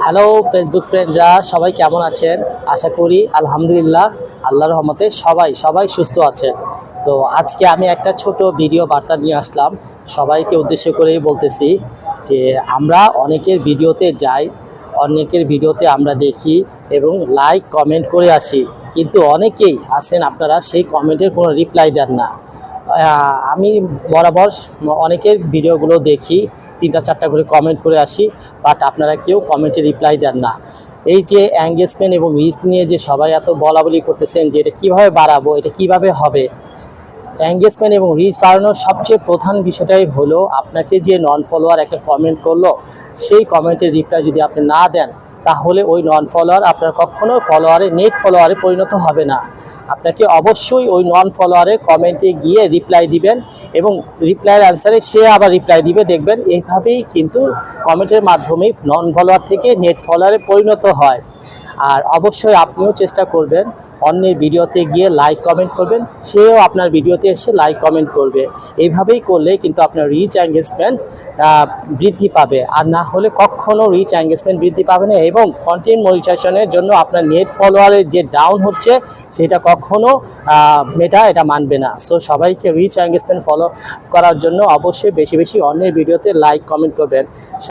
Hello Facebook ফ্রেন্ডরা, সবাই কেমন আছেন? আশা করি আলহামদুলিল্লাহ আল্লাহর রহমতে সবাই সুস্থ আছেন। তো আজকে আমি একটা ছোট ভিডিও বার্তা নিয়ে আসলাম। সবাইকে উদ্দেশ্য করেই বলতেছি যে আমরা অনেকের ভিডিওতে যাই, অনেকের ভিডিওতে আমরা দেখি এবং লাইক কমেন্ট করে আসি, কিন্তু অনেকেই আছেন আপনারা সেই কমেন্টের কোনো রিপ্লাই দেন না। আমি বরাবর অনেকের ভিডিওগুলো দেখি, 3টা 4টা করে কমেন্ট করে আসি, বাট আপনারা কেউ কমেন্টে রিপ্লাই দেন না। এই যে এঙ্গেজমেন্ট এবং রিচ নিয়ে যে সবাই এত বলাবলি করতেছেন যে এটা কীভাবে বাড়াবো, এটা কিভাবে হবে, এঙ্গেজমেন্ট এবং রিচ বাড়ানোর সবচেয়ে প্রধান বিষয়টাই হলো আপনাকে যে নন ফলোয়ার একটা কমেন্ট করলো, সেই কমেন্টের রিপ্লাই যদি আপনি না দেন, তাহলে ওই নন ফলোয়ার আপনার কখনো নেট ফলোয়ারে পরিণত হবে না। আপনাকে অবশ্যই ওই নন ফলোয়ারের কমেন্টে গিয়ে রিপ্লাই দিবেন এবং রিপ্লাইয়ের অ্যান্সারে সে আবার রিপ্লাই দিবে। দেখবেন এইভাবেই কিন্তু কমেন্টের মাধ্যমেই নন ফলোয়ার থেকে নেট ফলোয়ারে পরিণত হয়। আর অবশ্যই আপনিও চেষ্টা করবেন অন্যের ভিডিওতে গিয়ে লাইক কমেন্ট করবেন, সেও আপনার ভিডিওতে এসে লাইক কমেন্ট করবে। এইভাবেই করলে কিন্তু আপনার রিচ এঙ্গেজমেন্ট বৃদ্ধি পাবে, আর না হলে কখনো রিচ এঙ্গেজমেন্ট বৃদ্ধি পাবে না। এবং কন্টেন্ট মনিটাইজেশনের জন্য আপনার নেট ফলোয়ারের যে ডাউন হচ্ছে, সেটা কখনো এটা মানবে না। সো সবাইকে রিচ এঙ্গেজমেন্ট ফলো করার জন্য অবশ্যই বেশি বেশি অন্যের ভিডিওতে লাইক কমেন্ট করবেন।